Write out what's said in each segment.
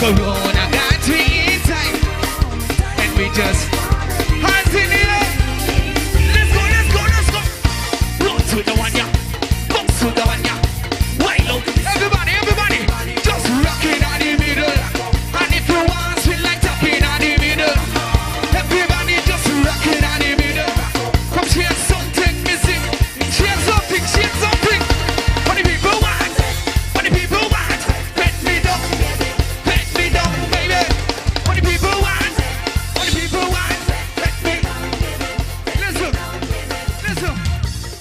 Corona got me inside, and we just hands in the air. Let's go, let's go, let's go. Bounce with the one, yeah. Bounce with the one, yeah. Wild out. Everybody, everybody, just rocking on the middle. And if you want, feel like tapping on the middle. Everybody just rocking on the middle. Come share something, missing. Share something, share something. What the people want, what the people want. Pet me down, baby. What the people want, what the people want. Pet me. Listen, listen.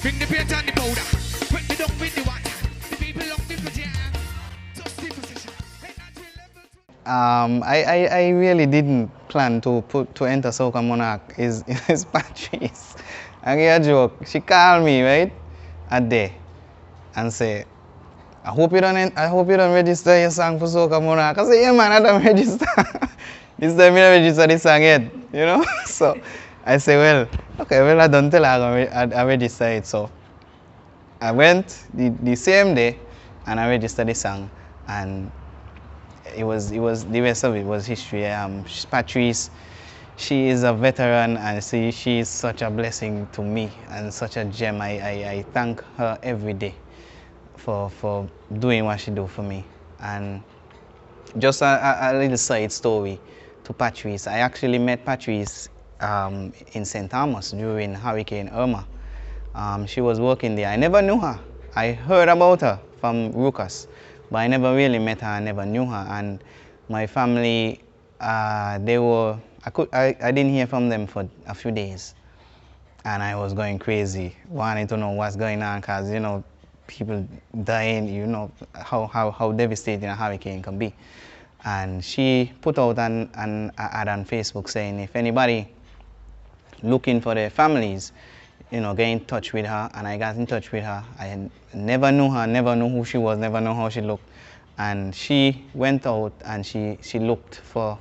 Bring the paint and the powder. Pet me down with the water. The people love the jam. Just the position. I really didn't plan to enter Soca Monarch is Patrice. I get a joke. She called me right a day and say, I hope you don't register your song for Soca Monarch. I say, yeah man, I don't register. This time I don't register this song yet, you know. So I say, well, okay, well I don't tell her I register it. So I went the same day and I registered the song, and it was the rest of it was history. Patrice, she is a veteran, and she is such a blessing to me and such a gem. I thank her every day for doing what she do for me. And just a little side story to Patrice. I actually met Patrice in St. Thomas during Hurricane Irma. She was working there. I never knew her. I heard about her from Ruckus, but I never really met her. I never knew her. And my family, I didn't hear from them for a few days, and I was going crazy, wanting to know what's going on, because you know, people dying. You know how devastating a hurricane can be. And she put out an ad on Facebook saying if anybody looking for their families, you know, get in touch with her. And I got in touch with her. I never knew her, never knew who she was, never knew how she looked. And she went out and she looked for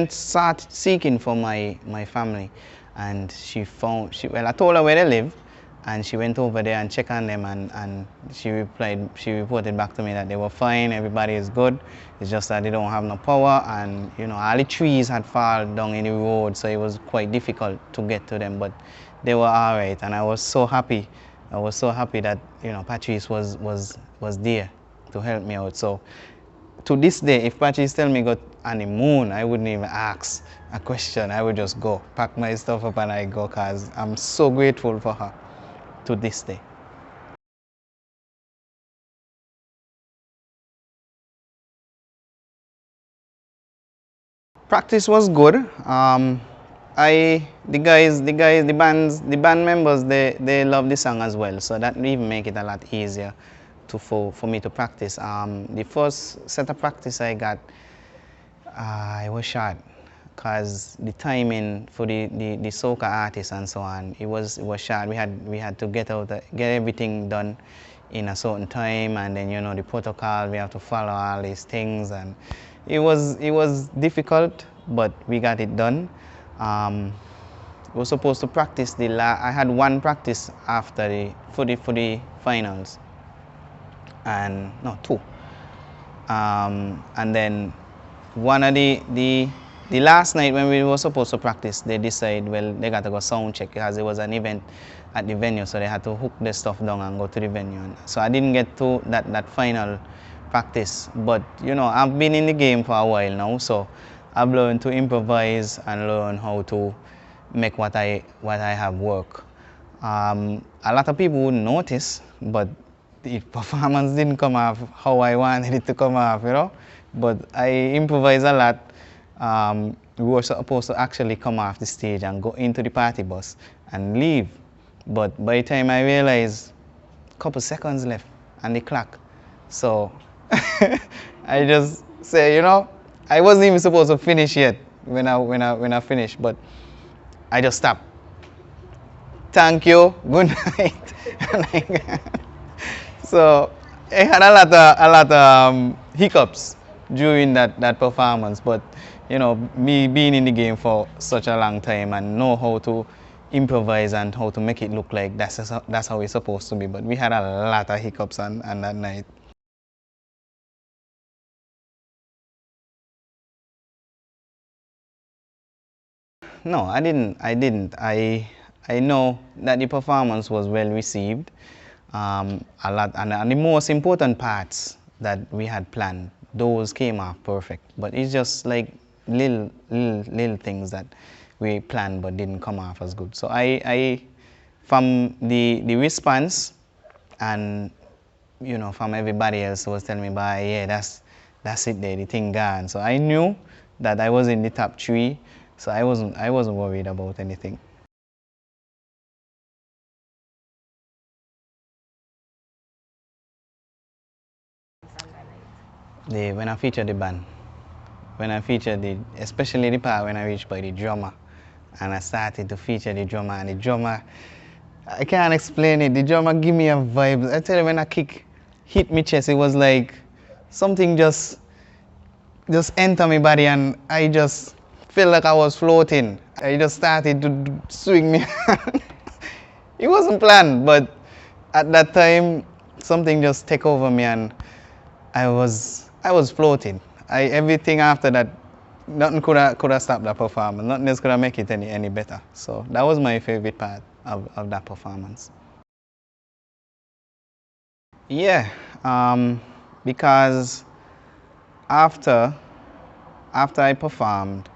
start seeking for my family. And well, I told her where they live, and she went over there and checked on them, and she reported back to me that they were fine, everybody is good. It's just that they don't have no power, and you know, all the trees had fallen down in the road, so it was quite difficult to get to them, but they were all right. And I was so happy. I was so happy that, you know, Patrice was there to help me out. So to this day, if Patrice tell me go on the moon, I wouldn't even ask a question. I would just go, pack my stuff up and I go, because I'm so grateful for her to this day. Practice was good. The band members, they love the song as well, so that even make it a lot easier for me to practice. The first set of practice I got, it was short, because the timing for the soca artists and so on, it was short. We had to get everything done in a certain time, and then, you know, the protocol, we have to follow all these things, and it was difficult, but we got it done. We were supposed to practice I had one practice after for the finals, and no, two. And then one of the last night when we were supposed to practice, they decided, well, they got to go sound check, because it was an event at the venue, so they had to hook the stuff down and go to the venue. So I didn't get to that final practice, but you know, I've been in the game for a while now, so I've learned to improvise and learn how to make what I have work. A lot of people wouldn't notice, but the performance didn't come off how I wanted it to come off, you know. But I improvise a lot. We were supposed to actually come off the stage and go into the party bus and leave. But by the time I realized, a couple seconds left on the clock. So I just say, you know, I wasn't even supposed to finish yet when I finished, but I just stopped. Thank you, good night. So I had a lot of hiccups during that performance, but you know, me being in the game for such a long time and know how to improvise and how to make it look like that's how it's supposed to be. But we had a lot of hiccups on that night. No, I didn't. I know that the performance was well received. A lot, and the most important parts that we had planned, those came off perfect. But it's just like little things that we planned but didn't come off as good. So I from the response, and from everybody else who was telling me, "Bye, yeah, that's it there, the thing gone." So I knew that I was in the top 3, so I wasn't worried about anything. When I featured the band, when I featured especially the part when I reached by the drummer, and I started to feature the drummer, and the drummer, I can't explain it. The drummer give me a vibe. I tell you, when a kick hit me chest, it was like something just enter my body, and I just felt like I was floating. I just started to swing me. It wasn't planned, but at that time, something just take over me, and I was floating. Everything after that, nothing could have stopped that performance. Nothing else could have make it any better. So that was my favorite part of that performance. Yeah, because after I performed,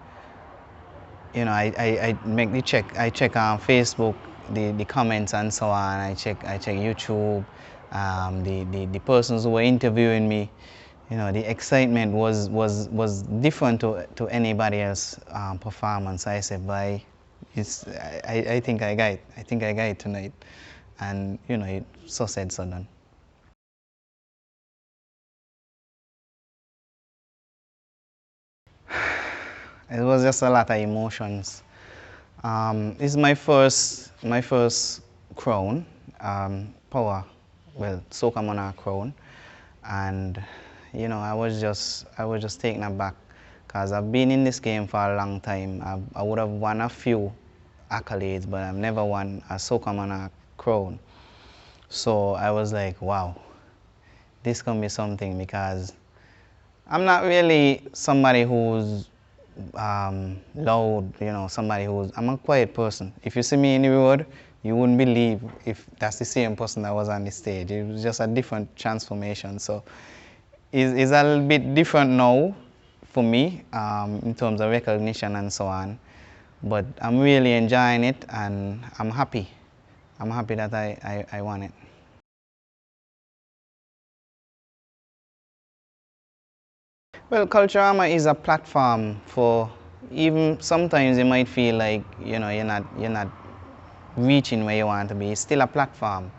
I make the check. I check on Facebook the comments and so on. I check YouTube. The persons who were interviewing me, the excitement was different to anybody else performance. I said, "Bye, I think I got it. I think I got it tonight," and so said, so done. It was just a lot of emotions. This is my first crown, Soca Monarch crown, and I was just taken aback because I've been in this game for a long time. I would have won a few accolades, but I've never won a Soca Monarch crown. So I was like, wow, this can be something, because I'm not really somebody who's loud, I'm a quiet person. If you see me in the road, you wouldn't believe if that's the same person that was on the stage. It was just a different transformation. So it's a little bit different now for me in terms of recognition and so on. But I'm really enjoying it, and I'm happy. I'm happy that I won it. Well, Culturama is a platform for, even sometimes you might feel like you're not reaching where you want to be. It's still a platform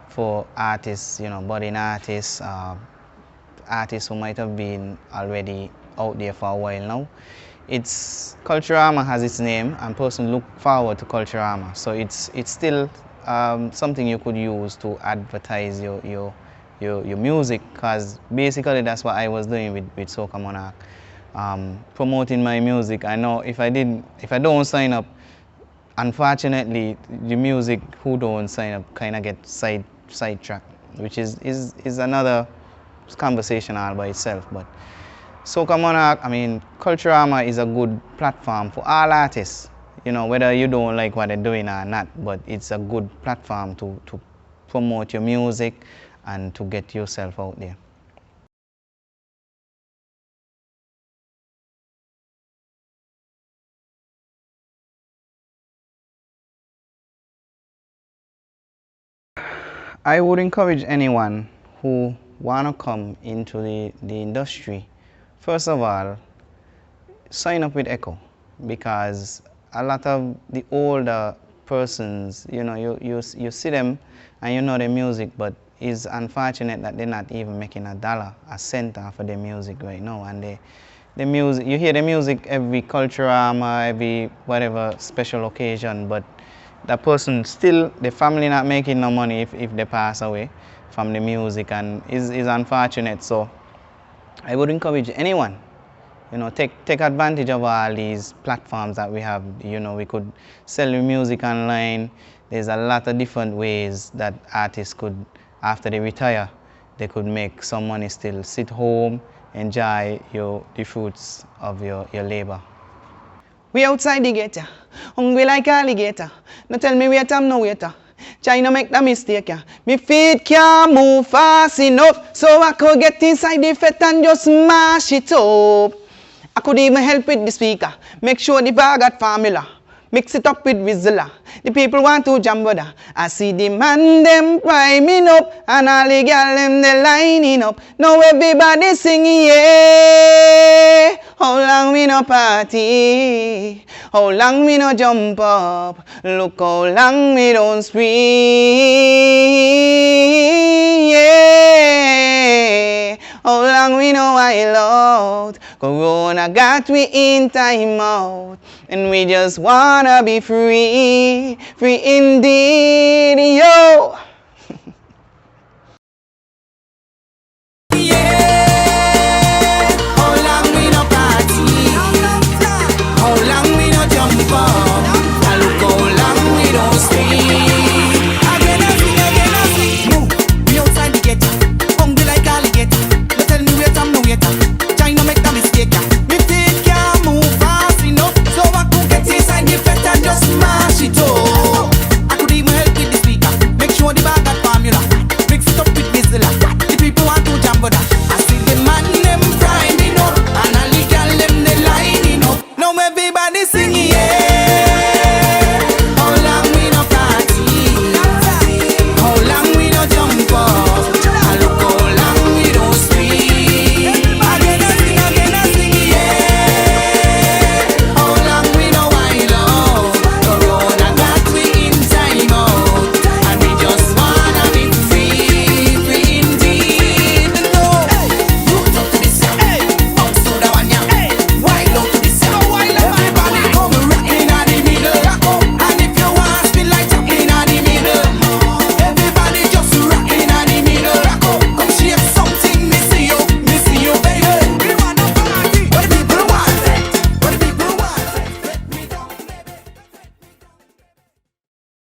for artists, budding artists, artists who might have been already out there for a while now. Culturama has its name, and person look forward to Culturama. So it's still something you could use to advertise your music, because basically that's what I was doing with Soca Monarch, promoting my music. I know if I don't sign up, unfortunately the music who don't sign up kind of get sidetracked, which is another conversation all by itself. But Soca Monarch, Culturama is a good platform for all artists, whether you don't like what they're doing or not, but it's a good platform to promote your music and to get yourself out there. I would encourage anyone who want to come into the industry, first of all, sign up with Echo, because a lot of the older persons, you see them and you know their music, but it's unfortunate that they're not even making a cent off of their music right now. And the music, you hear the music every Culturama, every whatever special occasion, but that person still, the family not making no money if they pass away from the music, and is unfortunate. So I would encourage anyone, take advantage of all these platforms that we have. We could sell your music online. There's a lot of different ways that artists could, after they retire, they could make some money, still sit home, enjoy the fruits of your labor. We outside the gate, hungry like alligator. No tell me wait, I'm no waiter. China make the mistake, yeah. Me feet can't move fast enough, so I could get inside the Fete and just smash it up. I could even help with the speaker, make sure the bar got formula. Mix it up with Whistler. The people want to jam with her. I see the man them priming up and all the girl them they lining up. Now everybody singing, yeah. How long we no party? How long we no jump up? Look how long we don't spree, yeah. How long we no wild out? Corona got we in time out. And we just wanna be free, free indeed, yo.